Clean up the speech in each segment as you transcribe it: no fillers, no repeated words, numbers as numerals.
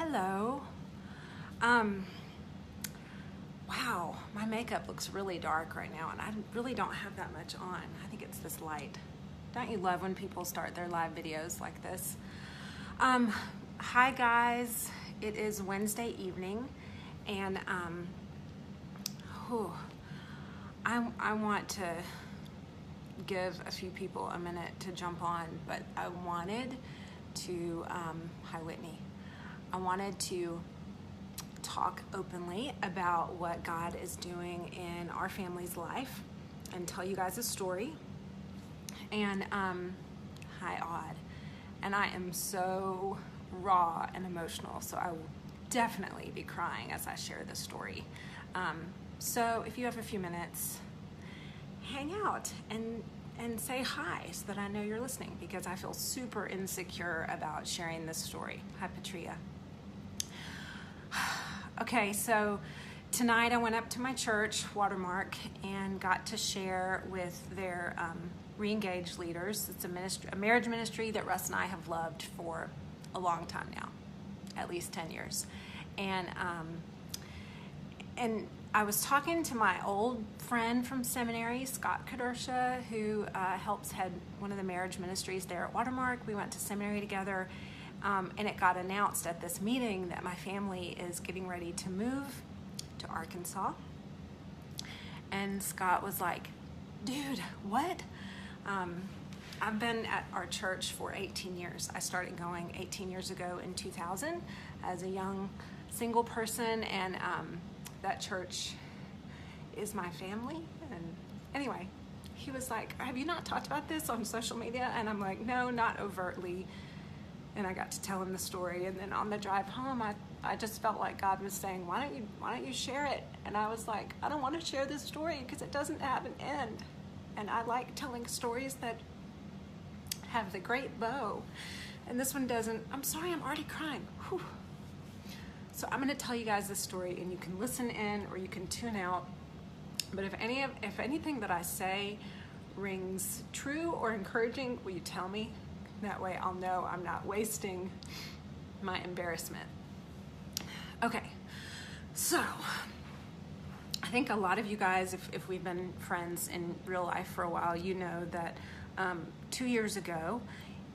Hello. Wow, my makeup looks really dark right now, and I really don't have that much on. I think it's this light. Don't you love when people start their live videos like this? Hi guys, it is Wednesday evening, and I want to give a few people a minute to jump on, but I wanted to, hi Whitney, I wanted to talk openly about what God is doing in our family's life and tell you guys a story. And hi Odd. And I am so raw and emotional, so I will definitely be crying as I share this story. So if you have a few minutes, hang out and say hi so that I know you're listening, because I feel super insecure about sharing this story. Hi Patria. Okay, so tonight I went up to my church, Watermark, and got to share with their re-engaged leaders. It's a marriage ministry that Russ and I have loved for a long time now, at least 10 years. And I was talking to my old friend from seminary, Scott Kadersha, who helps head one of the marriage ministries there at Watermark. We went to seminary together. And it got announced at this meeting that my family is getting ready to move to Arkansas. And Scott was like, dude, what? I've been at our church for 18 years. I started going 18 years ago in 2000 as a young single person, and that church is my family. And anyway, he was like, have you not talked about this on social media? And I'm like, no, not overtly. And I got to tell him the story, and then on the drive home, I just felt like God was saying, why don't you share it? And I was like, I don't want to share this story because it doesn't have an end. And I like telling stories that have the great bow, and this one doesn't. I'm sorry, I'm already crying. Whew. So I'm going to tell you guys this story, and you can listen in or you can tune out. But if anything that I say rings true or encouraging, will you tell me? That way I'll know I'm not wasting my embarrassment. Okay, so I think a lot of you guys, if we've been friends in real life for a while, you know that 2 years ago,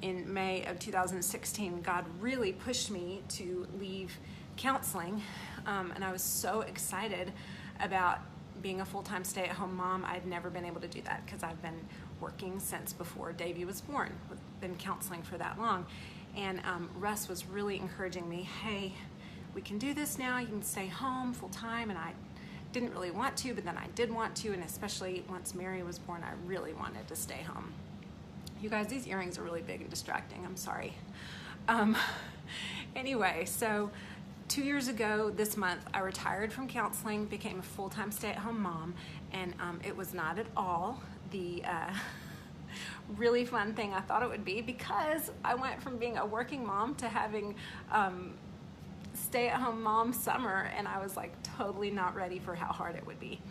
in May of 2016, God really pushed me to leave counseling, and I was so excited about being a full-time stay-at-home mom. I'd never been able to do that because I've been working since before Davey was born. Been counseling for that long. And Russ was really encouraging me, hey, we can do this now. You can stay home full-time. And I didn't really want to, but then I did want to. And especially once Mary was born, I really wanted to stay home. You guys, these earrings are really big and distracting. I'm sorry. Anyway, so 2 years ago this month, I retired from counseling, became a full-time stay-at-home mom, and it was not at all the really fun thing I thought it would be, because I went from being a working mom to having stay-at-home mom summer, and I was like totally not ready for how hard it would be.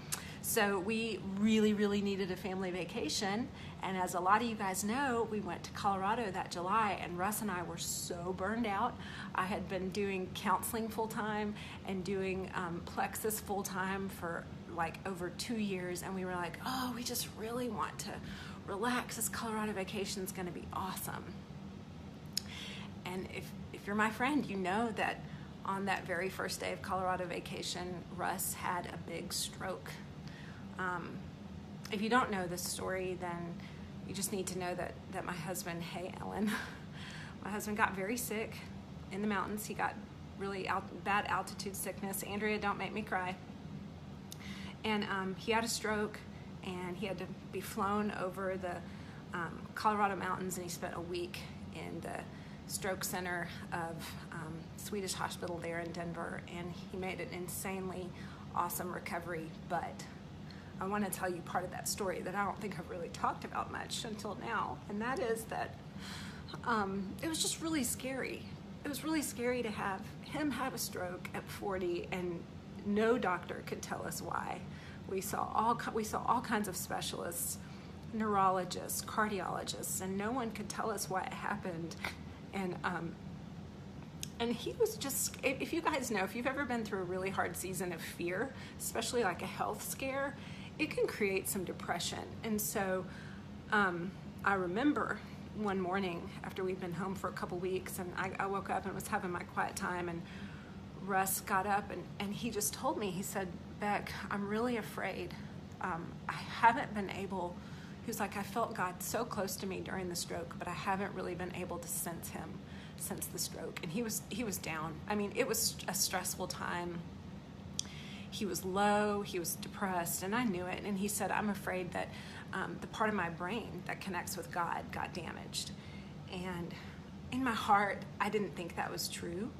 So we really needed a family vacation, and as a lot of you guys know, we went to Colorado that July, and Russ and I were so burned out. I had been doing counseling full-time and doing Plexus full-time for like over 2 years, and we were like, oh, we just really want to relax. This Colorado vacation is going to be awesome. And if you're my friend, you know that on that very first day of Colorado vacation, Russ had a big stroke. If you don't know this story, then you just need to know that my husband, hey Ellen, my husband got very sick in the mountains. He got really bad altitude sickness. Andrea, don't make me cry. And he had a stroke, and he had to be flown over the Colorado mountains, and he spent a week in the stroke center of Swedish Hospital there in Denver, and he made an insanely awesome recovery. But I want to tell you part of that story that I don't think I've really talked about much until now, and that is that it was just really scary. It was really scary to have him have a stroke at 40, and no doctor could tell us why. We saw all kinds of specialists, neurologists, cardiologists, and no one could tell us why it happened. And And he was just, if you guys know, if you've ever been through a really hard season of fear, especially like a health scare, it can create some depression. And so I remember one morning after we'd been home for a couple weeks, and I woke up and was having my quiet time, and Russ got up and he just told me, he said, Beck, I'm really afraid. I haven't been able, he was like, I felt God so close to me during the stroke, but I haven't really been able to sense him since the stroke. And he was down. I mean, it was a stressful time. He was low, he was depressed, and I knew it. And he said, I'm afraid that the part of my brain that connects with God got damaged. And in my heart, I didn't think that was true,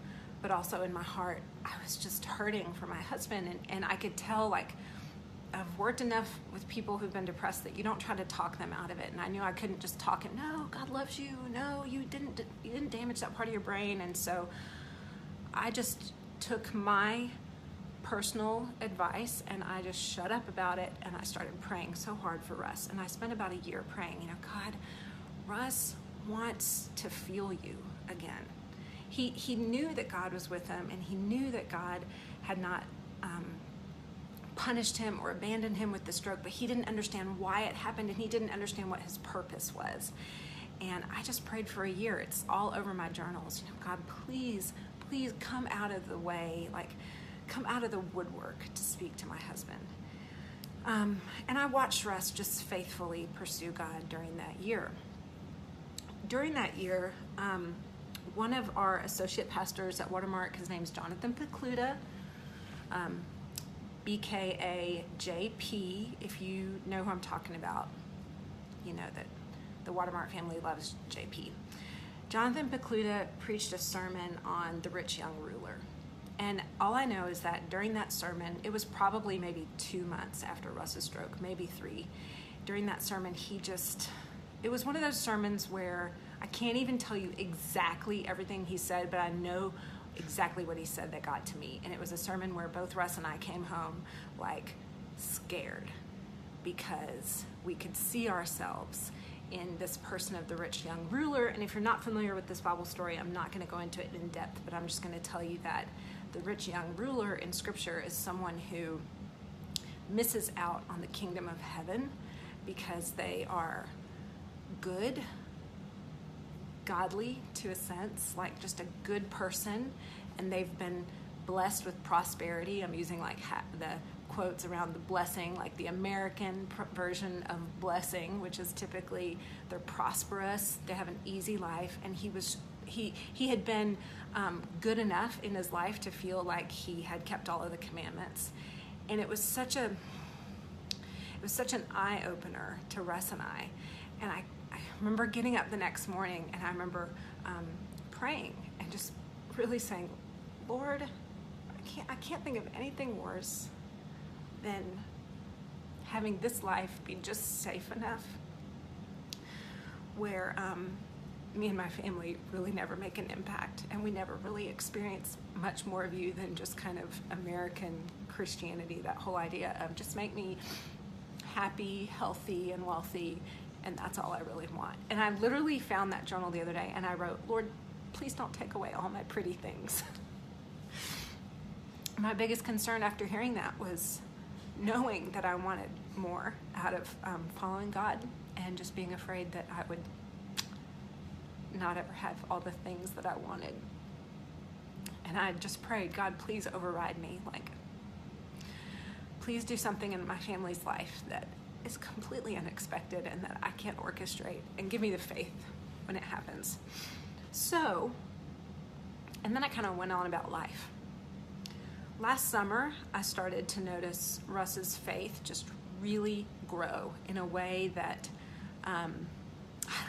but also in my heart, I was just hurting for my husband. And I could tell, like, I've worked enough with people who've been depressed that you don't try to talk them out of it. And I knew I couldn't just talk it. No, God loves you. No, you didn't damage that part of your brain. And so I just took my personal advice and I just shut up about it, and I started praying so hard for Russ. And I spent about a year praying, God, Russ wants to feel you again. He knew that God was with him, and he knew that God had not punished him or abandoned him with the stroke, but he didn't understand why it happened, and he didn't understand what his purpose was. And I just prayed for a year. It's all over my journals. God, please come out of the way, like come out of the woodwork to speak to my husband. And I watched Russ just faithfully pursue God during that year. During that year, one of our associate pastors at Watermark, his name's Jonathan Pecluda, BKA-JP, if you know who I'm talking about, you know that the Watermark family loves JP. Jonathan Pecluda preached a sermon on the rich young ruler. And all I know is that during that sermon, it was probably maybe 2 months after Russ's stroke, maybe 3. During that sermon, it was one of those sermons where I can't even tell you exactly everything he said, but I know exactly what he said that got to me. And it was a sermon where both Russ and I came home like scared, because we could see ourselves in this person of the rich young ruler. And if you're not familiar with this Bible story, I'm not going to go into it in depth, but I'm just going to tell you that the rich young ruler in Scripture is someone who misses out on the kingdom of heaven because they are good, godly to a sense, like just a good person, and they've been blessed with prosperity. I'm using like the quotes around the blessing, like the American version of blessing, which is typically they're prosperous, they have an easy life, and he had been good enough in his life to feel like he had kept all of the commandments. And it was such an eye-opener to Russ and I. And I remember getting up the next morning, and I remember praying and just really saying, Lord, I can't think of anything worse than having this life be just safe enough where me and my family really never make an impact, and we never really experience much more of you than just kind of American Christianity, that whole idea of just make me happy, healthy, and wealthy, and that's all I really want. And I literally found that journal the other day, and I wrote, Lord, please don't take away all my pretty things. My biggest concern after hearing that was knowing that I wanted more out of following God, and just being afraid that I would not ever have all the things that I wanted. And I just prayed, God, please override me. Like, please do something in my family's life that is completely unexpected and that I can't orchestrate, and give me the faith when it happens. So, and then I kind of went on about life. Last summer, I started to notice Russ's faith just really grow in a way that I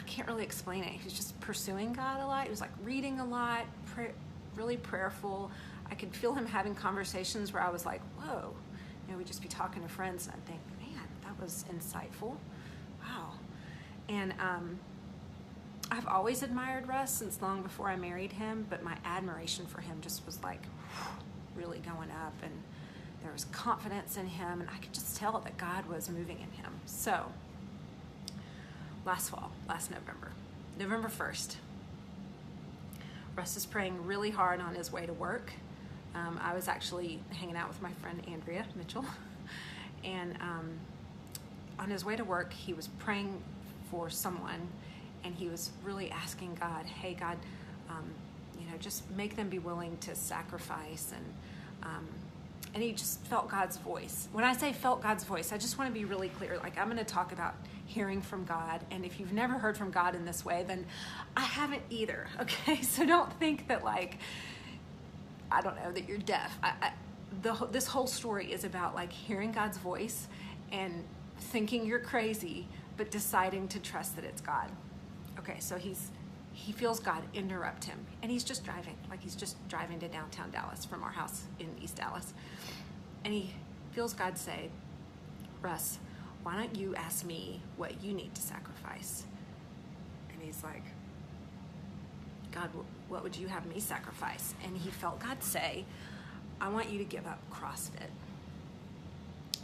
can't really explain it. He was just pursuing God a lot. He was like reading a lot, really prayerful. I could feel him having conversations where I was like, whoa, we'd just be talking to friends, and I'd think, man, that was insightful. Wow. And I've always admired Russ since long before I married him, but my admiration for him just was like really going up, and there was confidence in him, and I could just tell that God was moving in him. So last November 1st, Russ is praying really hard on his way to work. I was actually hanging out with my friend Andrea Mitchell, and on his way to work, he was praying for someone, and he was really asking God, hey, God, just make them be willing to sacrifice, and he just felt God's voice. When I say felt God's voice, I just want to be really clear. Like, I'm going to talk about hearing from God, and if you've never heard from God in this way, then I haven't either, okay? So don't think that, like, I don't know, that you're deaf. This whole story is about, like, hearing God's voice and thinking you're crazy, but deciding to trust that it's God. Okay, so he feels God interrupt him, and he's just driving to downtown Dallas from our house in East Dallas, and he feels God say, Russ, why don't you ask me what you need to sacrifice? And he's like, God, what would you have me sacrifice? And he felt God say, I want you to give up CrossFit.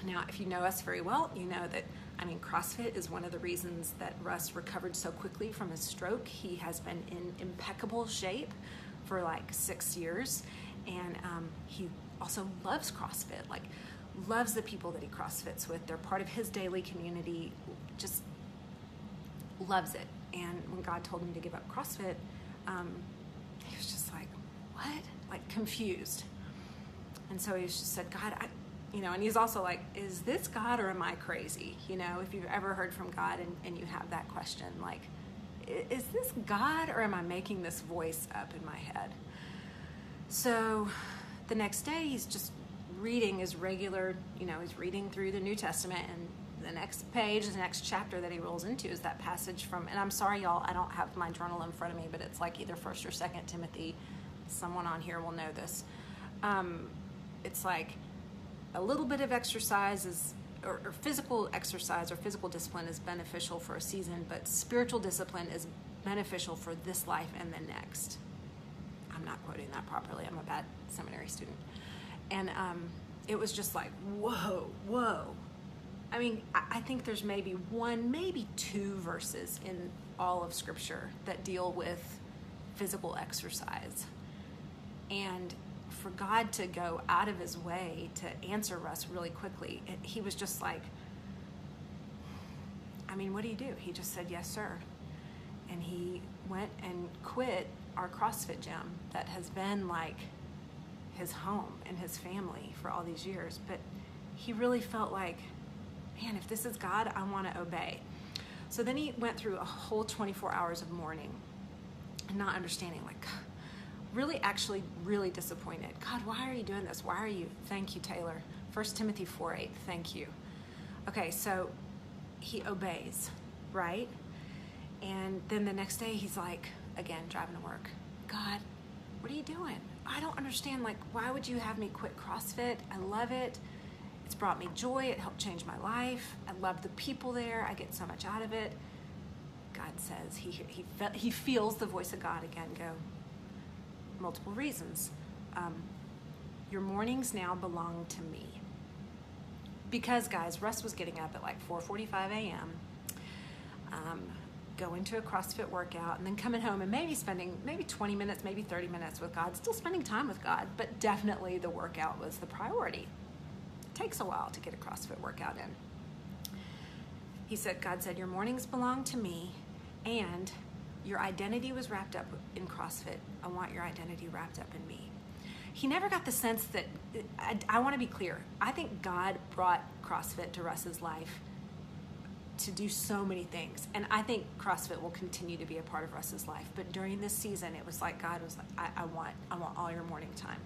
Now, if you know us very well, you know that, CrossFit is one of the reasons that Russ recovered so quickly from his stroke. He has been in impeccable shape for like 6 years, and he also loves CrossFit, like loves the people that he CrossFits with. They're part of his daily community, just loves it. And when God told him to give up CrossFit, he was just like, what? Like confused. And so he just said, God, and he's also like, is this God or am I crazy? If you've ever heard from God and you have that question, like, is this God or am I making this voice up in my head? So the next day he's just reading his regular, he's reading through the New Testament, and the next page, the next chapter that he rolls into is that passage from, and I'm sorry y'all, I don't have my journal in front of me, but it's like either 1st or 2nd Timothy. Someone on here will know this. It's like, a little bit of exercise or physical exercise or physical discipline is beneficial for a season, but spiritual discipline is beneficial for this life and the next. I'm not quoting that properly. I'm a bad seminary student. And it was just like, whoa. I think there's maybe 1, maybe 2 verses in all of Scripture that deal with physical exercise. And for God to go out of his way to answer Russ really quickly, he was just like, what do you do? He just said, yes, sir. And he went and quit our CrossFit gym that has been like his home and his family for all these years. But he really felt like, man, if this is God, I want to obey. So then he went through a whole 24 hours of mourning and not understanding, like, really disappointed. God, why are you doing this? Why are you? Thank you, Taylor. 1 Timothy 4:8. Thank you. Okay, so he obeys, right? And then the next day he's like, again, driving to work. God, what are you doing? I don't understand. Like, why would you have me quit CrossFit? I love it. It's brought me joy. It helped change my life. I love the people there. I get so much out of it. God says he feels the voice of God again go, multiple reasons. Your mornings now belong to me. Because, guys, Russ was getting up at like 4:45 a.m., going to a CrossFit workout, and then coming home and maybe spending 20 minutes, maybe 30 minutes with God, still spending time with God, but definitely the workout was the priority. It takes a while to get a CrossFit workout in. He said, God said, your mornings belong to me, and your identity was wrapped up in CrossFit. I want your identity wrapped up in me. He never got the sense that, I want to be clear, I think God brought CrossFit to Russ's life to do so many things. And I think CrossFit will continue to be a part of Russ's life. But during this season, it was like God was like, I want all your morning time.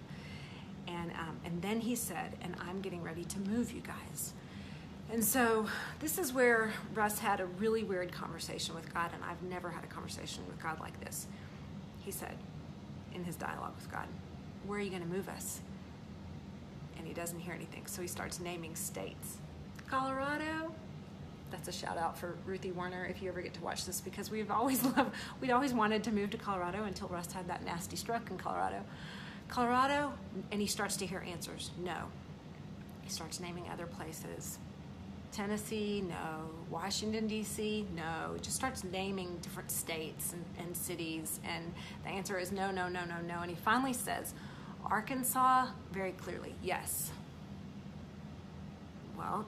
And then he said, and I'm getting ready to move you guys. And so this is where Russ had a really weird conversation with God, and I've never had a conversation with God like this. He said in his dialogue with God, where are you going to move us? And he doesn't hear anything. So he starts naming states. Colorado. That's a shout out for Ruthie Werner if you ever get to watch this, because we'd always wanted to move to Colorado until Russ had that nasty stroke in Colorado. And he starts to hear answers. No. He starts naming other places. Tennessee, no. Washington, D.C., no. It just starts naming different states and cities, and the answer is no, no, no, no, no. And he finally says, Arkansas, very clearly, yes. Well,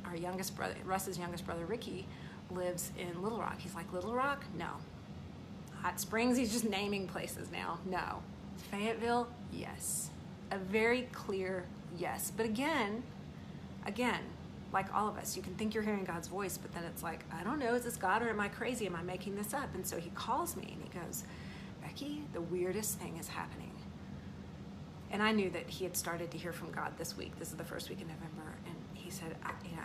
our youngest brother, Russ's youngest brother, Ricky, lives in Little Rock. He's like, Little Rock? No. Hot Springs, he's just naming places now. No. Fayetteville? Yes. A very clear yes. But again, like all of us, you can think you're hearing God's voice, but then it's like, I don't know, is this God or am I crazy? Am I making this up? And so he calls me and he goes, Becky, the weirdest thing is happening. And I knew that he had started to hear from God this week. This is the first week in November. And he said,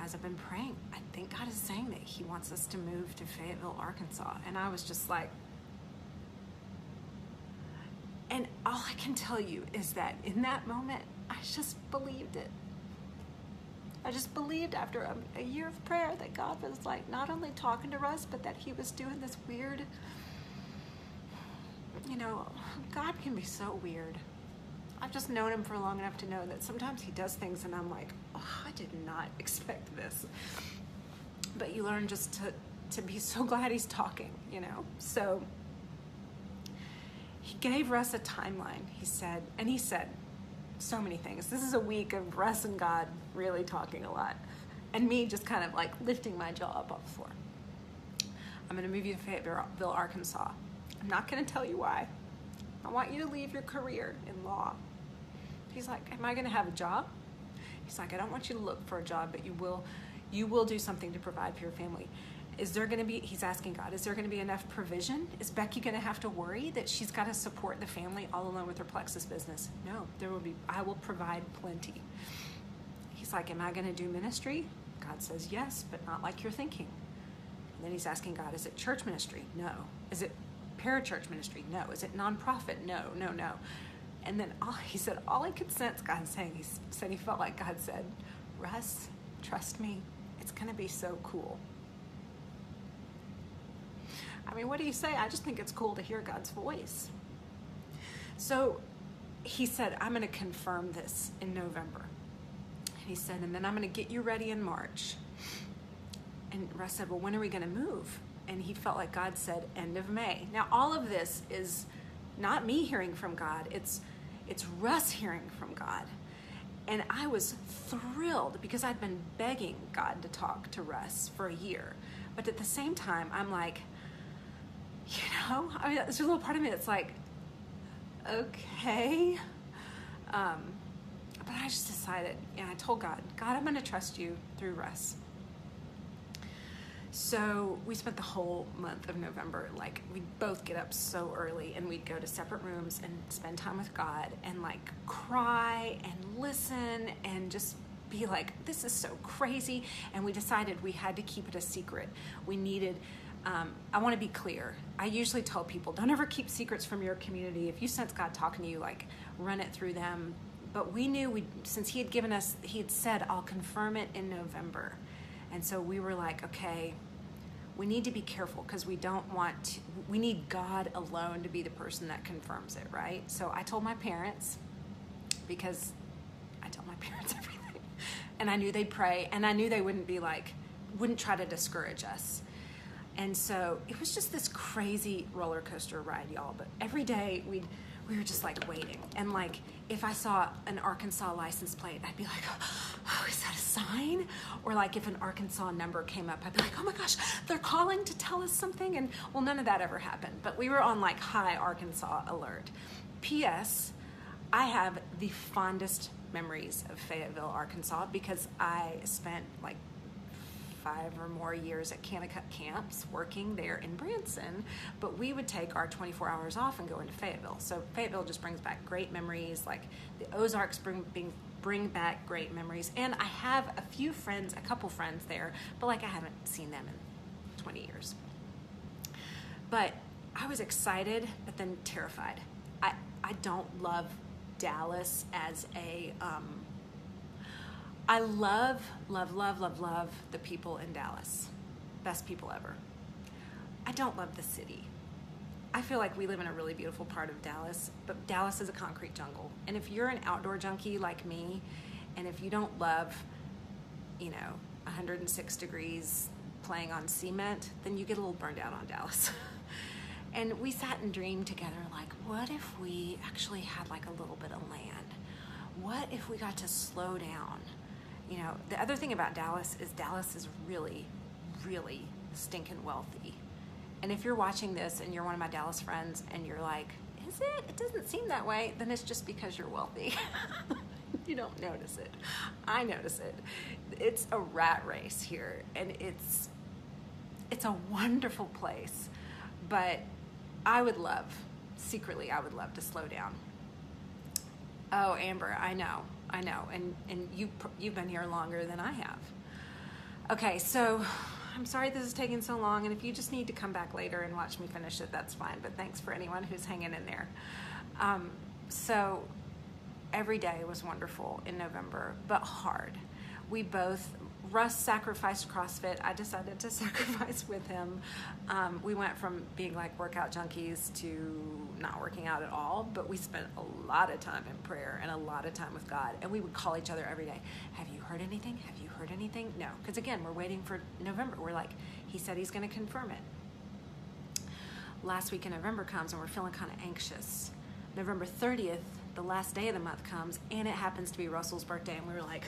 as I've been praying, I think God is saying that he wants us to move to Fayetteville, Arkansas. And I was just like, and all I can tell you is that in that moment, I just believed it. I just believed after a year of prayer that God was like not only talking to Russ, but that he was doing this weird, God can be so weird. I've just known him for long enough to know that sometimes he does things and I'm like, oh, I did not expect this. But you learn just to be so glad he's talking, So he gave Russ a timeline, he said so many things. This is a week of Russ and God really talking a lot. And me just kind of like lifting my jaw up off the floor. I'm going to move you to Fayetteville, Arkansas. I'm not going to tell you why. I want you to leave your career in law. He's like, am I going to have a job? He's like, I don't want you to look for a job, but you will do something to provide for your family. He's asking God, is there going to be enough provision? Is Becky going to have to worry that she's got to support the family all alone with her Plexus business? No, I will provide plenty. He's like, am I going to do ministry? God says, yes, but not like you're thinking. And then he's asking God, is it church ministry? No. Is it parachurch ministry? No. Is it nonprofit? No, no, no. And then he said, all I could sense God saying, he said he felt like God said, Russ, trust me, it's going to be so cool. I mean, what do you say? I just think it's cool to hear God's voice. So he said, I'm going to confirm this in November. And he said, and then I'm going to get you ready in March. And Russ said, well, when are we going to move? And he felt like God said, end of May. Now, all of this is not me hearing from God. It's Russ hearing from God. And I was thrilled because I'd been begging God to talk to Russ for a year. But at the same time, I'm like, there's a little part of me that's like, okay. But I just decided, and I told God, I'm going to trust you through Russ. So we spent the whole month of November, like we'd both get up so early and we'd go to separate rooms and spend time with God and like cry and listen and just be like, this is so crazy. And we decided we had to keep it a secret. We needed, I want to be clear. I usually tell people, don't ever keep secrets from your community. If you sense God talking to you, like run it through them. But we knew since he had said, I'll confirm it in November. And so we were like, okay, we need to be careful because we need God alone to be the person that confirms it, right? So I told my parents, because I tell my parents everything. And I knew they'd pray, and I knew they wouldn't try to discourage us. And so it was just this crazy roller coaster ride, y'all. But every day we were just like waiting. And like, if I saw an Arkansas license plate, I'd be like, oh, is that a sign? Or like if an Arkansas number came up, I'd be like, oh my gosh, they're calling to tell us something. And well, none of that ever happened. But we were on like high Arkansas alert. P.S. I have the fondest memories of Fayetteville, Arkansas, because I spent like 5 or more years at Kanakuk camps working there in Branson, but we would take our 24 hours off and go into Fayetteville. So Fayetteville just brings back great memories, like the Ozarks bring back great memories. And I have a couple friends there, but like I haven't seen them in 20 years. But I was excited, but then terrified. I don't love Dallas as I love the people in Dallas. Best people ever. I don't love the city. I feel like we live in a really beautiful part of Dallas, but Dallas is a concrete jungle. And if you're an outdoor junkie like me, and if you don't love, 106 degrees playing on cement, then you get a little burned out on Dallas. And we sat and dreamed together, like, what if we actually had like a little bit of land? What if we got to slow down? You know, the other thing about Dallas is really, really stinking wealthy. And if you're watching this and you're one of my Dallas friends and you're like, is it? It doesn't seem that way. Then it's just because you're wealthy. You don't notice it. I notice it. It's a rat race here, and it's a wonderful place. But secretly, I would love to slow down. Oh, Amber, I know, and you've been here longer than I have. Okay, so I'm sorry this is taking so long, and if you just need to come back later and watch me finish it, that's fine, but thanks for anyone who's hanging in there. So every day was wonderful in November, but hard. Russ sacrificed CrossFit. I decided to sacrifice with him. We went from being like workout junkies to not working out at all, but we spent a lot of time in prayer and a lot of time with God. And we would call each other every day. Have you heard anything? Have you heard anything? No, because again, we're waiting for November. We're like, he said he's going to confirm it. Last week in November comes and we're feeling kind of anxious. November 30th, the last day of the month comes, and it happens to be Russell's birthday, and we were like,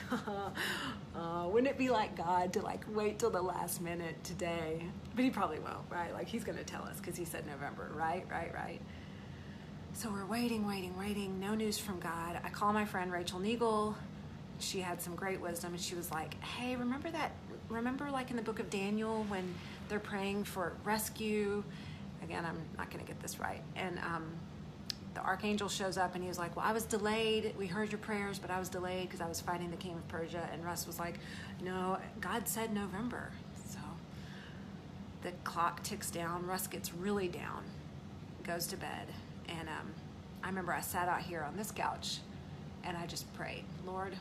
wouldn't it be like God to like wait till the last minute today? But he probably won't, right? Like he's going to tell us because he said November, right? So we're waiting, no news from God. I call my friend Rachel Neagle. She had some great wisdom, and she was like, hey, remember like in the book of Daniel when they're praying for rescue? Again, I'm not going to get this right. And the archangel shows up and he was like, well, I was delayed. We heard your prayers, but I was delayed because I was fighting the king of Persia. And Russ was like, no, God said November. So the clock ticks down. Russ gets really down, goes to bed. And I remember I sat out here on this couch and I just prayed, Lord,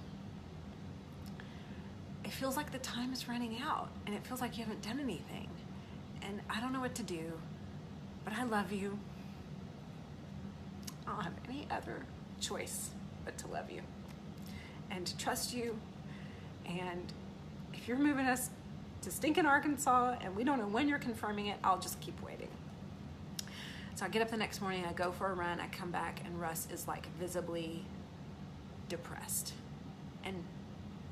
it feels like the time is running out and it feels like you haven't done anything. And I don't know what to do, but I love you. I don't have any other choice but to love you and to trust you. And if you're moving us to stinking Arkansas and we don't know when you're confirming it, I'll just keep waiting. So I get up the next morning, I go for a run, I come back, and Russ is like visibly depressed. And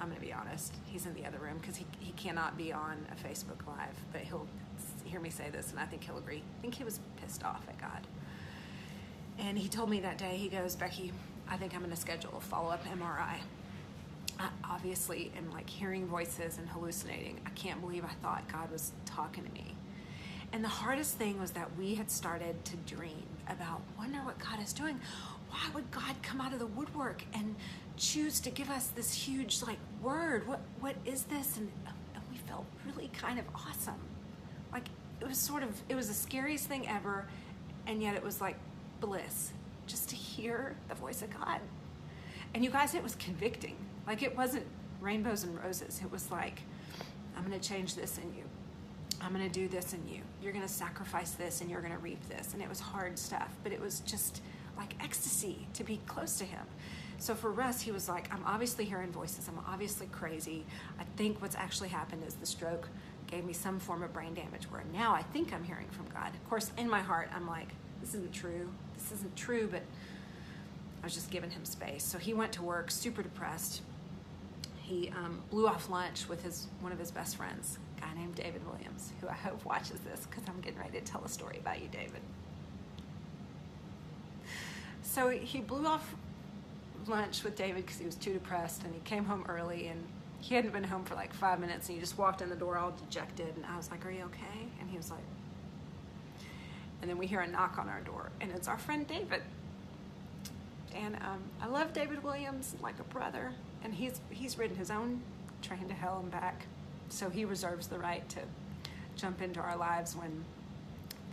I'm going to be honest, he's in the other room because he cannot be on a Facebook Live, but he'll hear me say this and I think he'll agree. I think he was pissed off at God. And he told me that day, he goes, Becky, I think I'm going to schedule a follow-up MRI. I obviously am like hearing voices and hallucinating. I can't believe I thought God was talking to me. And the hardest thing was that we had started to dream about, wonder what God is doing. Why would God come out of the woodwork and choose to give us this huge like word? What is this? And we felt really kind of awesome. Like it was the scariest thing ever. And yet it was like bliss just to hear the voice of God. And you guys, it was convicting. Like it wasn't rainbows and roses. It was like, I'm going to change this in you. I'm going to do this in you. You're going to sacrifice this and you're going to reap this. And it was hard stuff, but it was just like ecstasy to be close to him. So for Russ, he was like, I'm obviously hearing voices. I'm obviously crazy. I think what's actually happened is the stroke gave me some form of brain damage where now I think I'm hearing from God. Of course, in my heart, I'm like, this isn't true, but I was just giving him space. So he went to work super depressed. He blew off lunch with one of his best friends, a guy named David Williams, who I hope watches this because I'm getting ready to tell a story about you, David. So he blew off lunch with David because he was too depressed, and he came home early, and he hadn't been home for like 5 minutes, and he just walked in the door all dejected, and I was like, are you okay? And he was like, and then we hear a knock on our door, and it's our friend David. And I love David Williams like a brother, and he's ridden his own train to hell and back, so he reserves the right to jump into our lives when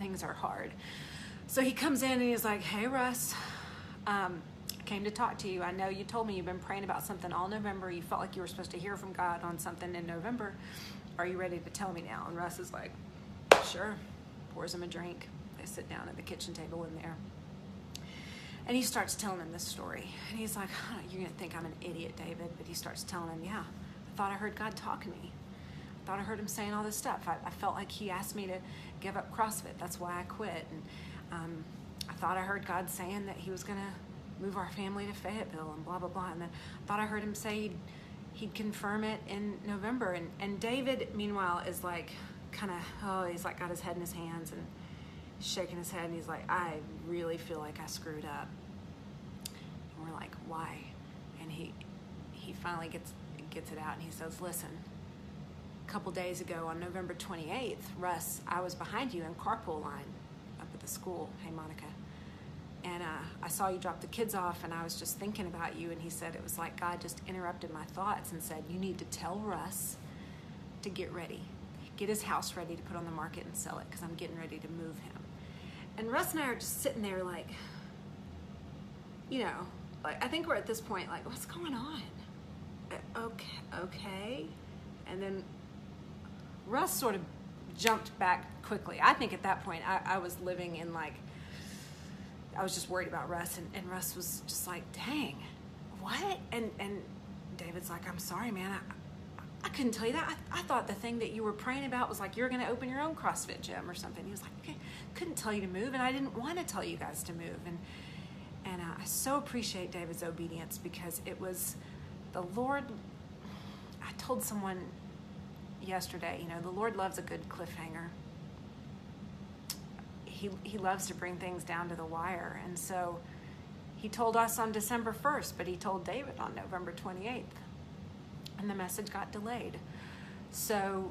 things are hard. So he comes in and he's like, hey Russ, I came to talk to you. I know you told me you've been praying about something all November. You felt like you were supposed to hear from God on something in November. Are you ready to tell me now? And Russ is like, sure. Pours him a drink. They sit down at the kitchen table in there. And he starts telling him this story. And he's like, you're going to think I'm an idiot, David. But he starts telling him, yeah, I thought I heard God talking to me. thought I heard him saying all this stuff. I felt like he asked me to give up CrossFit. That's why I quit. And I thought I heard God saying that he was going to move our family to Fayetteville and blah, blah, blah. And then I thought I heard him say he'd confirm it in November. And David, meanwhile, is like kind of, he's like got his head in his hands and shaking his head. And he's like, I really feel like I screwed up. And we're like, why? And he finally gets it out and he says, listen, a couple days ago on November 28th, Russ, I was behind you in carpool line up at the school. Hey, Monica. And I saw you drop the kids off and I was just thinking about you. And he said it was like God just interrupted my thoughts and said, you need to tell Russ to get ready. Get his house ready to put on the market and sell it because I'm getting ready to move him. And Russ and I are just sitting there like, like I think we're at this point like, what's going on? Okay. And then Russ sort of jumped back quickly. I think at that point I was living in like, I was just worried about Russ and Russ was just like, dang, what? And David's like, I'm sorry, man. I couldn't tell you that. I thought the thing that you were praying about was like you were going to open your own CrossFit gym or something. He was like, okay, couldn't tell you to move, and I didn't want to tell you guys to move. And I so appreciate David's obedience because it was the Lord. I told someone yesterday, the Lord loves a good cliffhanger. He loves to bring things down to the wire. And so he told us on December 1st, but he told David on November 28th. And the message got delayed. So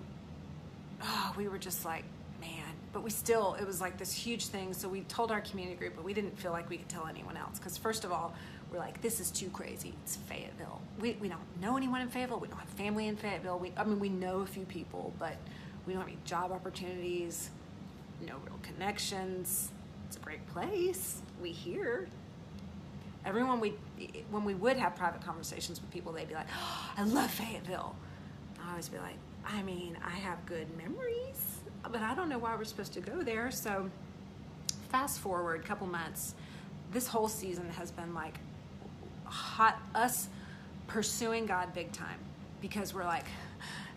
we were just like, man. But it was like this huge thing. So we told our community group, but we didn't feel like we could tell anyone else. Because first of all, we're like, this is too crazy. It's Fayetteville. We don't know anyone in Fayetteville. We don't have family in Fayetteville. We know a few people, but we don't have any job opportunities, no real connections. It's a great place. We hear. Everyone when we would have private conversations with people, they'd be like, oh, I love Fayetteville. I always be like, I have good memories, but I don't know why we're supposed to go there. So fast forward a couple months, this whole season has been like us pursuing God big time because we're like,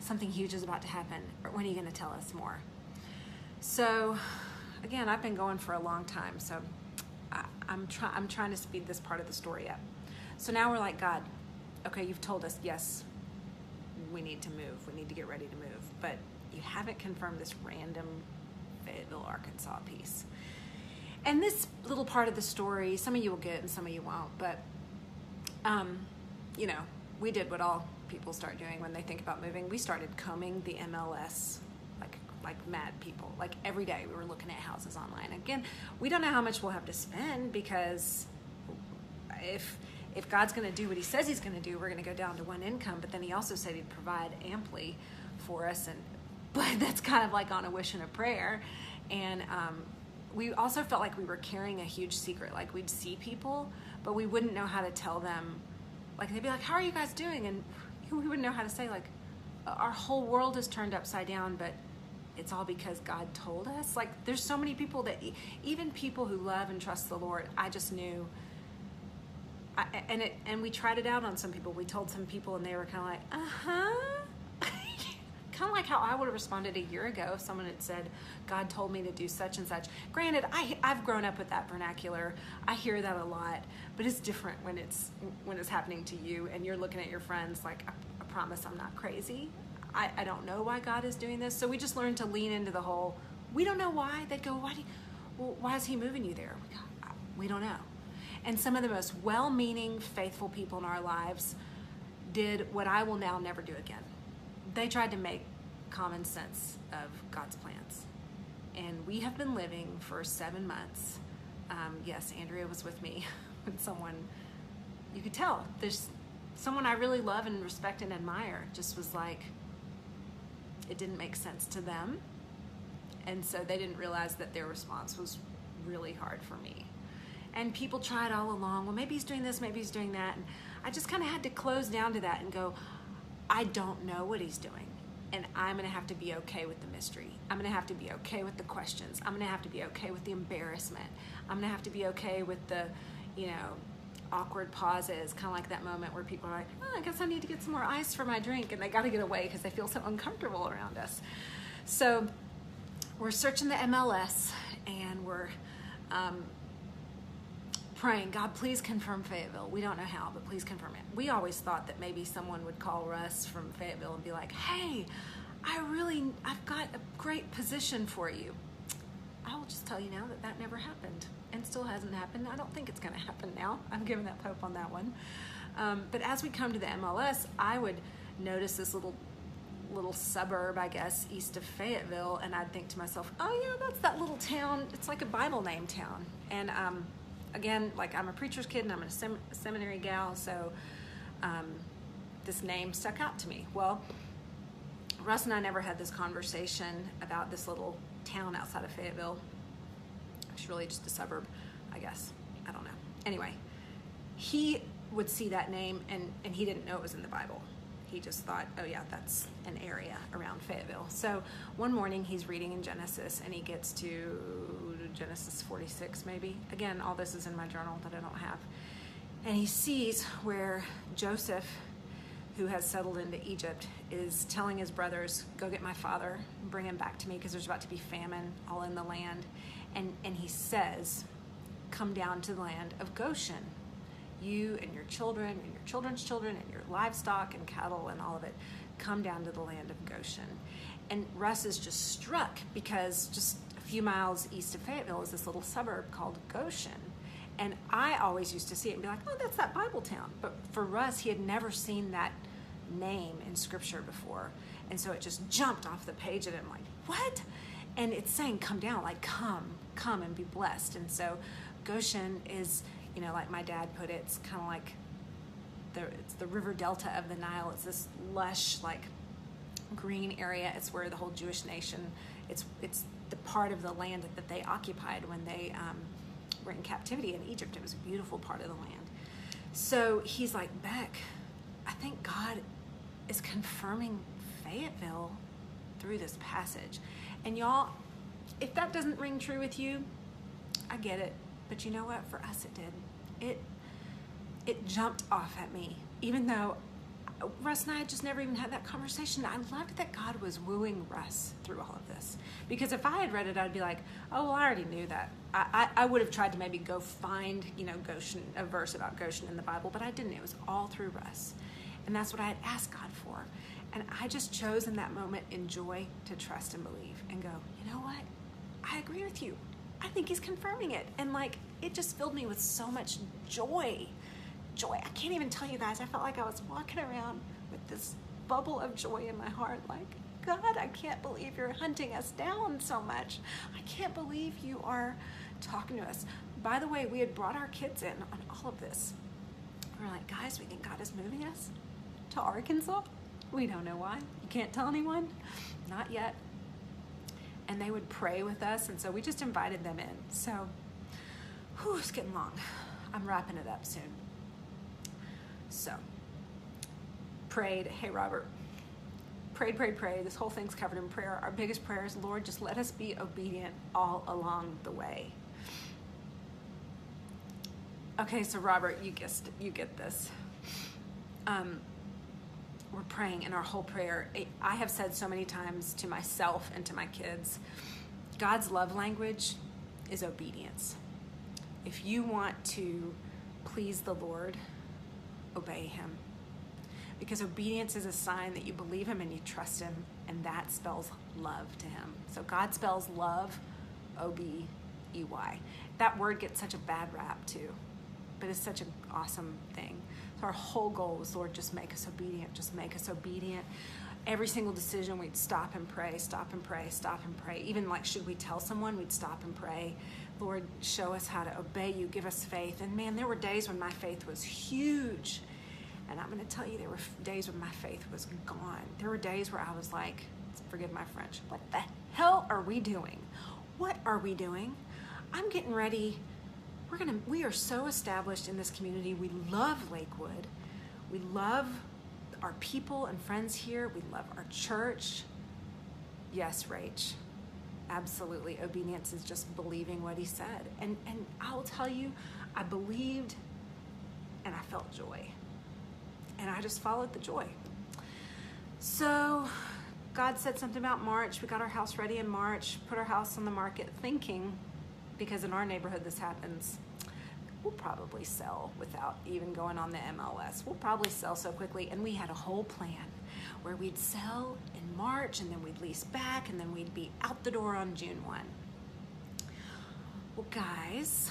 something huge is about to happen. When are you going to tell us more? So again, I've been going for a long time. So I'm trying to speed this part of the story up. So now we're like, God, okay, you've told us, yes, we need to move. We need to get ready to move. But you haven't confirmed this random Fayetteville, Arkansas piece. And this little part of the story, some of you will get and some of you won't. But, we did what all people start doing when they think about moving. We started combing the MLS like mad people. Like every day we were looking at houses online. Again, we don't know how much we'll have to spend because if God's going to do what he says he's going to do, we're going to go down to one income. But then he also said he'd provide amply for us. But that's kind of like on a wish and a prayer. And we also felt like we were carrying a huge secret. Like we'd see people, but we wouldn't know how to tell them. Like they'd be like, how are you guys doing? And we wouldn't know how to say like, our whole world is turned upside down, but it's all because God told us. Like there's so many people that even people who love and trust the Lord, I just knew. And we tried it out on some people. We told some people and they were kind of like, kind of like how I would have responded a year ago if someone had said, God told me to do such and such. Granted, I've grown up with that vernacular. I hear that a lot, but it's different when it's happening to you and you're looking at your friends like, I promise I'm not crazy. I don't know why God is doing this. So we just learned to lean into the whole, we don't know why. They'd go, why is he moving you there? We don't know. And some of the most well-meaning, faithful people in our lives did what I will now never do again. They tried to make common sense of God's plans. And we have been living for 7 months. Yes, Andrea was with me with someone, you could tell, there's someone I really love and respect and admire, just was like, it didn't make sense to them. And so they didn't realize that their response was really hard for me. And people tried all along, well, maybe he's doing this, maybe he's doing that. And I just kind of had to close down to that and go, I don't know what he's doing. And I'm going to have to be okay with the mystery. I'm going to have to be okay with the questions. I'm going to have to be okay with the embarrassment. I'm going to have to be okay with the, awkward pauses, kind of like that moment where people are like, oh, I guess I need to get some more ice for my drink, and they got to get away because they feel so uncomfortable around us. So we're searching the MLS, and we're praying, God, please confirm Fayetteville. We don't know how, but please confirm it. We always thought that maybe someone would call Russ from Fayetteville and be like, hey, I've got a great position for you. I will just tell you now that never happened, and still hasn't happened. I don't think it's going to happen now. I'm giving that Pope on that one. But as we come to the MLS, I would notice this little suburb, I guess, east of Fayetteville, and I'd think to myself, oh yeah, that's that little town. It's like a Bible name town. And again, like, I'm a preacher's kid and I'm a seminary gal, so this name stuck out to me. Well, Russ and I never had this conversation about this little town outside of Fayetteville. It's really just a suburb, I guess. I don't know. Anyway, he would see that name, and he didn't know it was in the Bible. He just thought, oh yeah, that's an area around Fayetteville. So one morning he's reading in Genesis, and he gets to Genesis 46 maybe. Again, all this is in my journal that I don't have. And he sees where Joseph, who has settled into Egypt, is telling his brothers, go get my father, bring him back to me, because there's about to be famine all in the land. And he says, come down to the land of Goshen. You and your children and your children's children and your livestock and cattle and all of it, come down to the land of Goshen. And Russ is just struck, because just a few miles east of Fayetteville is this little suburb called Goshen. And I always used to see it and be like, oh, that's that Bible town. But for Russ, he had never seen that name in Scripture before. And so it just jumped off the page at him like, what? And it's saying, come down, like, come and be blessed. And so Goshen is, like my dad put it, it's kind of like it's the river delta of the Nile. It's this lush, like, green area. It's where the whole Jewish nation, it's the part of the land that they occupied when they were in captivity in Egypt. It was a beautiful part of the land. So he's like, Beck, I think God is confirming Fayetteville through this passage. And y'all, if that doesn't ring true with you, I get it. But you know what? For us, it did. It jumped off at me, even though Russ and I had just never even had that conversation. I loved that God was wooing Russ through all of this. Because if I had read it, I'd be like, oh, well, I already knew that. I would have tried to maybe go find, Goshen, a verse about Goshen in the Bible, but I didn't. It was all through Russ. And that's what I had asked God for. And I just chose in that moment in joy to trust and believe and go, you know what? I agree with you. I think he's confirming it. And it just filled me with so much joy. Joy. I can't even tell you guys. I felt like I was walking around with this bubble of joy in my heart. Like, God, I can't believe you're hunting us down so much. I can't believe you are talking to us. By the way, we had brought our kids in on all of this. We were like, guys, we think God is moving us to Arkansas. We don't know why. You can't tell anyone? Not yet. And they would pray with us, and so we just invited them in. So, it's getting long. I'm wrapping it up soon. So, prayed. Hey, Robert. Prayed. This whole thing's covered in prayer. Our biggest prayer is, Lord, just let us be obedient all along the way. Okay, so Robert, you get this. We're praying, and our whole prayer, I have said so many times to myself and to my kids, God's love language is obedience. If you want to please the Lord, obey him. Because obedience is a sign that you believe him and you trust him, and that spells love to him. So God spells love, O-B-E-Y. That word gets such a bad rap too, but it's such an awesome thing. So our whole goal was, Lord, just make us obedient. Just make us obedient. Every single decision, we'd stop and pray. Even should we tell someone, we'd stop and pray. Lord, show us how to obey you. Give us faith. And man, there were days when my faith was huge. And I'm going to tell you, there were days when my faith was gone. There were days where I was like, forgive my French, what the hell are we doing? What are we doing? I'm getting ready. We are so established in this community. We love Lakewood. We love our people and friends here. We love our church. Yes, Rach, absolutely. Obedience is just believing what he said. And I'll tell you, I believed and I felt joy. And I just followed the joy. So God said something about March. We got our house ready in March, put our house on the market, thinking, because in our neighborhood this happens, we'll probably sell without even going on the MLS. We'll probably sell so quickly. And we had a whole plan where we'd sell in March, and then we'd lease back, and then we'd be out the door on June 1. Well, guys,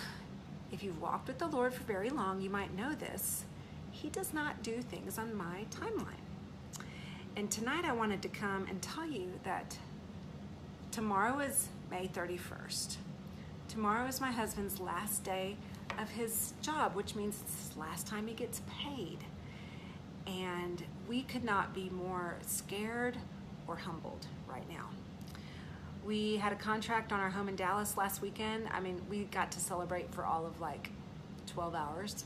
if you've walked with the Lord for very long, you might know this. He does not do things on my timeline. And tonight I wanted to come and tell you that tomorrow is May 31st. Tomorrow is my husband's last day of his job, which means it's the last time he gets paid. And we could not be more scared or humbled right now. We had a contract on our home in Dallas last weekend. I mean, we got to celebrate for all of like 12 hours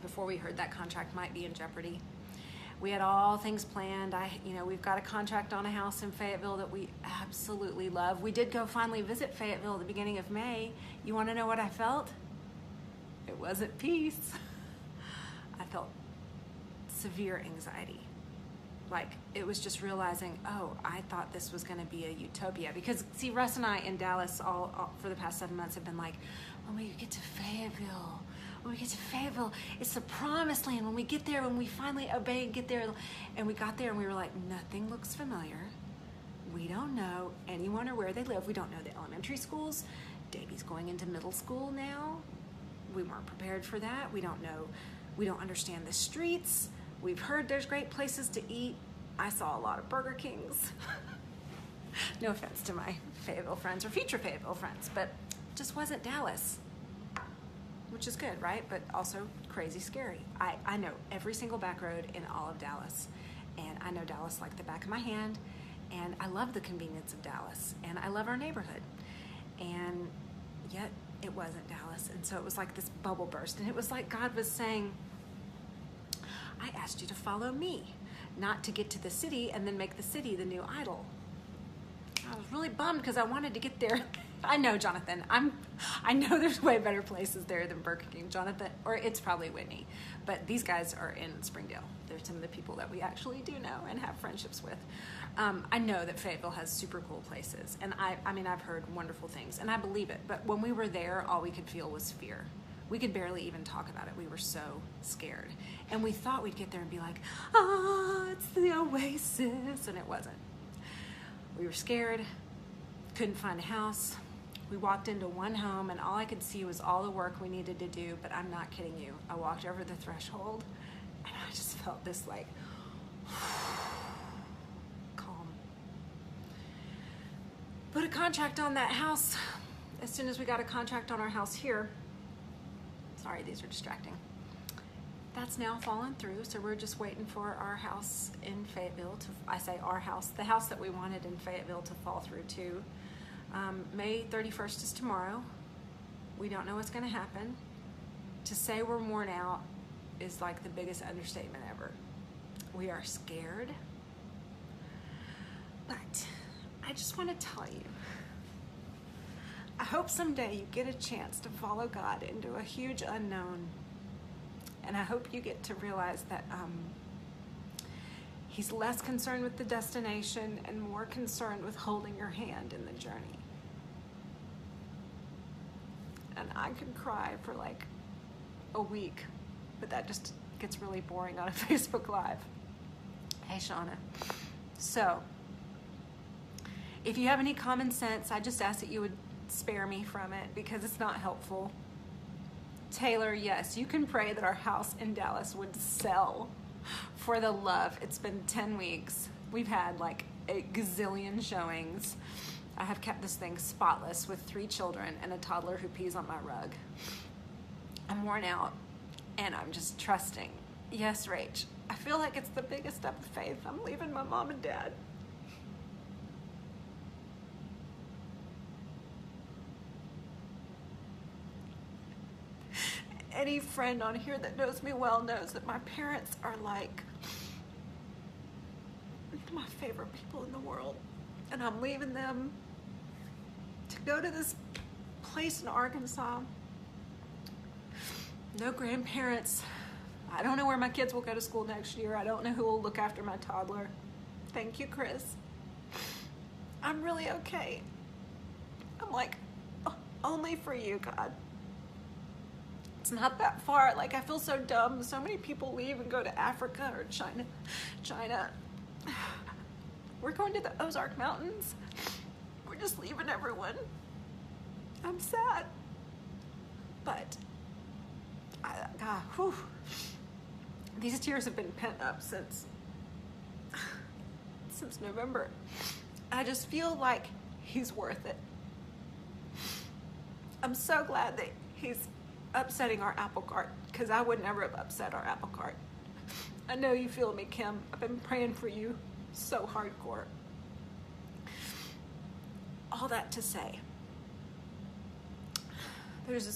before we heard that contract might be in jeopardy. We had all things planned. We've got a contract on a house in Fayetteville that we absolutely love. We did go finally visit Fayetteville at the beginning of May. You want to know what I felt? It wasn't peace. I felt severe anxiety. Like, it was just realizing, oh, I thought this was going to be a utopia. Because, see, Russ and I in Dallas all for the past 7 months have been like, when we get to Fayetteville, it's the promised land. When we get there, when we finally obey and get there. And we got there and we were like, nothing looks familiar. We don't know anyone or where they live. We don't know the elementary schools. Davey's going into middle school now. We weren't prepared for that. We don't know. We don't understand the streets. We've heard there's great places to eat. I saw a lot of Burger Kings. No offense to my Fayetteville friends or future Fayetteville friends, but it just wasn't Dallas, which is good, right? But also crazy scary. I know every single back road in all of Dallas, and I know Dallas like the back of my hand, and I love the convenience of Dallas, and I love our neighborhood, and yet it wasn't Dallas. And so it was like this bubble burst, and it was like God was saying, I asked you to follow me, not to get to the city and then make the city the new idol. I was really bummed because I wanted to get there. I know, Jonathan. I know there's way better places there than Burger King, Jonathan, or it's probably Whitney. But these guys are in Springdale. They're some of the people that we actually do know and have friendships with. I know that Fayetteville has super cool places, and I've heard wonderful things, and I believe it. But when we were there, all we could feel was fear. We could barely even talk about it. We were so scared. And we thought we'd get there and be like, it's the oasis. And it wasn't. We were scared, couldn't find a house. We walked into one home and all I could see was all the work we needed to do, but I'm not kidding you. I walked over the threshold and I just felt this like calm. Put a contract on that house. As soon as we got a contract on our house here, sorry, these are distracting. That's now fallen through, so we're just waiting for our house in Fayetteville I say our house, the house that we wanted in Fayetteville to fall through too. May 31st is tomorrow. We don't know what's going to happen. To say we're worn out is like the biggest understatement ever. We are scared, but I just want to tell you, I hope someday you get a chance to follow God into a huge unknown. And I hope you get to realize that He's less concerned with the destination and more concerned with holding your hand in the journey. And I could cry for like a week, but that just gets really boring on a Facebook Live. Hey, Shauna. So, if you have any common sense, I just ask that you would spare me from it because it's not helpful. Taylor, yes, you can pray that our house in Dallas would sell. For the love, it's been 10 weeks. We've had like a gazillion showings. I have kept this thing spotless with 3 children and a toddler who pees on my rug. I'm worn out and I'm just trusting. Yes, Rach, I feel like it's the biggest step of faith. I'm leaving my mom and dad. Any friend on here that knows me well knows that my parents are like my favorite people in the world. And I'm leaving them to go to this place in Arkansas no grandparents. I don't know where my kids will go to school next year. I don't know who will look after my toddler. Thank you, Chris. I'm really okay. I'm like, only for you, God. It's not that far. Like, I feel so dumb. So many people leave and go to Africa or China. We're going to the Ozark Mountains. We're just leaving everyone. I'm sad. But, God, whew. These tears have been pent up since November. I just feel like he's worth it. I'm so glad that he's upsetting our apple cart, because I would never have upset our apple cart. I know you feel me, Kim. I've been praying for you so hardcore. All that to say, there's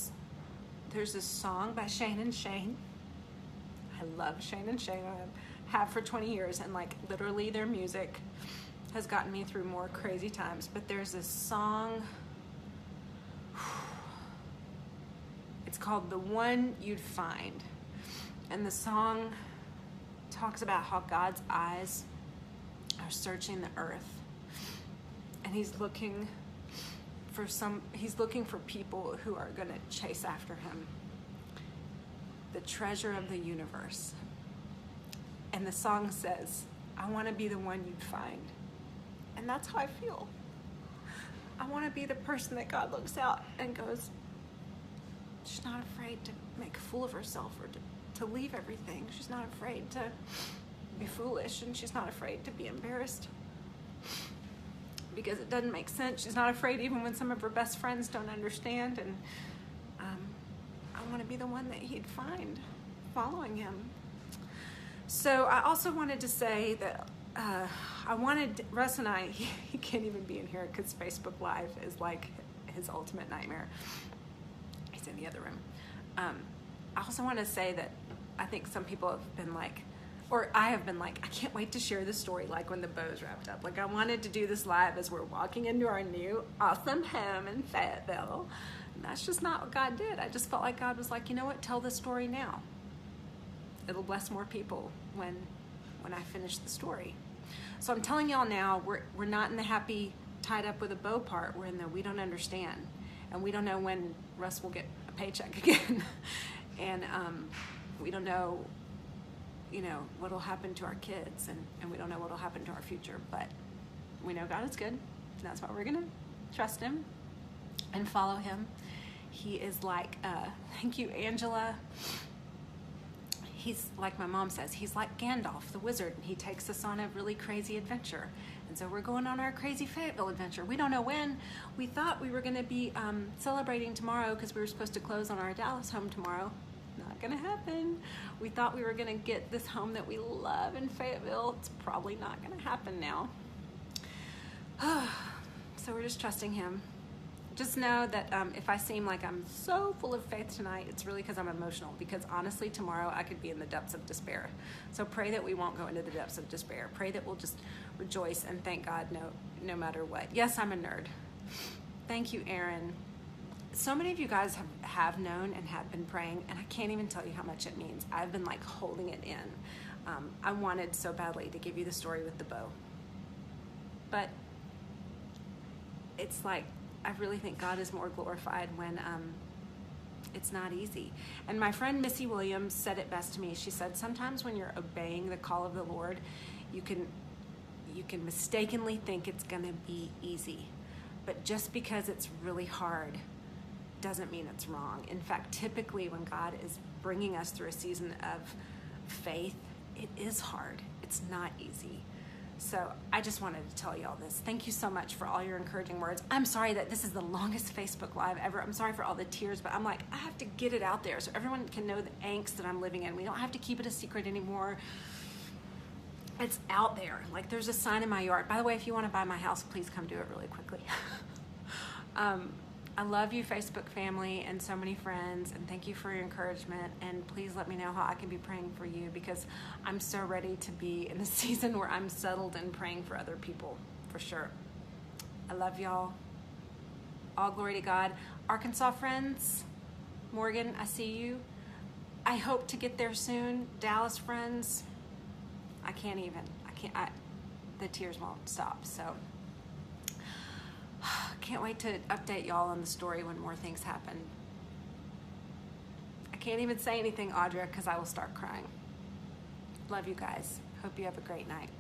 this song by Shane and Shane. I love Shane and Shane. I have for 20 years, and like literally their music has gotten me through more crazy times. But there's this song, it's called The One You'd Find. And the song talks about how God's eyes are searching the earth. And he's looking for people who are going to chase after him. The treasure of the universe. And the song says, I want to be the one you'd find. And that's how I feel. I want to be the person that God looks out and goes, she's not afraid to make a fool of herself or to leave everything. She's not afraid to be foolish, and she's not afraid to be embarrassed because it doesn't make sense. She's not afraid even when some of her best friends don't understand. And I want to be the one that he'd find following him. So I also wanted to say that I wanted Russ and I, he can't even be in here because Facebook Live is like his ultimate nightmare. He's in the other room. I also want to say that I think some people have been like, or I have been like, I can't wait to share this story like when the bow's wrapped up. Like, I wanted to do this live as we're walking into our new awesome home in Fayetteville. And that's just not what God did. I just felt like God was like, you know what, tell this story now. It'll bless more people when I finish the story. So I'm telling y'all now, we're not in the happy tied up with a bow part. We're in the we don't understand. And we don't know when Russ will get a paycheck again. And we don't know, what'll happen to our kids, and we don't know what'll happen to our future. But we know God is good. And that's why we're going to trust him and follow him. He is like, thank you, Angela. He's like my mom says, he's like Gandalf the wizard, and he takes us on a really crazy adventure. And so we're going on our crazy Fayetteville adventure. We don't know when. We thought we were going to be celebrating tomorrow because we were supposed to close on our Dallas home tomorrow. Not going to happen. We thought we were going to get this home that we love in Fayetteville. It's probably not going to happen now. So we're just trusting him. Just know that if I seem like I'm so full of faith tonight, it's really because I'm emotional. Because honestly, tomorrow I could be in the depths of despair. So pray that we won't go into the depths of despair. Pray that we'll just rejoice and thank God no matter what. Yes, I'm a nerd. Thank you, Aaron. So many of you guys have known and have been praying, and I can't even tell you how much it means. I've been like holding it in. I wanted so badly to give you the story with the bow. But it's like, I really think God is more glorified when it's not easy. And my friend Missy Williams said it best to me. She said, sometimes when you're obeying the call of the Lord, you can mistakenly think it's going to be easy. But just because it's really hard doesn't mean it's wrong. In fact, typically when God is bringing us through a season of faith, it is hard. It's not easy. So I just wanted to tell you all this. Thank you so much for all your encouraging words. I'm sorry that this is the longest Facebook Live ever. I'm sorry for all the tears, but I'm like, I have to get it out there so everyone can know the angst that I'm living in. We don't have to keep it a secret anymore. It's out there. Like, there's a sign in my yard. By the way, if you want to buy my house, please come do it really quickly. I love you, Facebook family, and so many friends, and thank you for your encouragement. And please let me know how I can be praying for you, because I'm so ready to be in a season where I'm settled and praying for other people, for sure. I love y'all. All glory to God. Arkansas friends, Morgan, I see you. I hope to get there soon. Dallas friends, the tears won't stop. So can't wait to update y'all on the story when more things happen. I can't even say anything, Audra, because I will start crying. Love you guys. Hope you have a great night.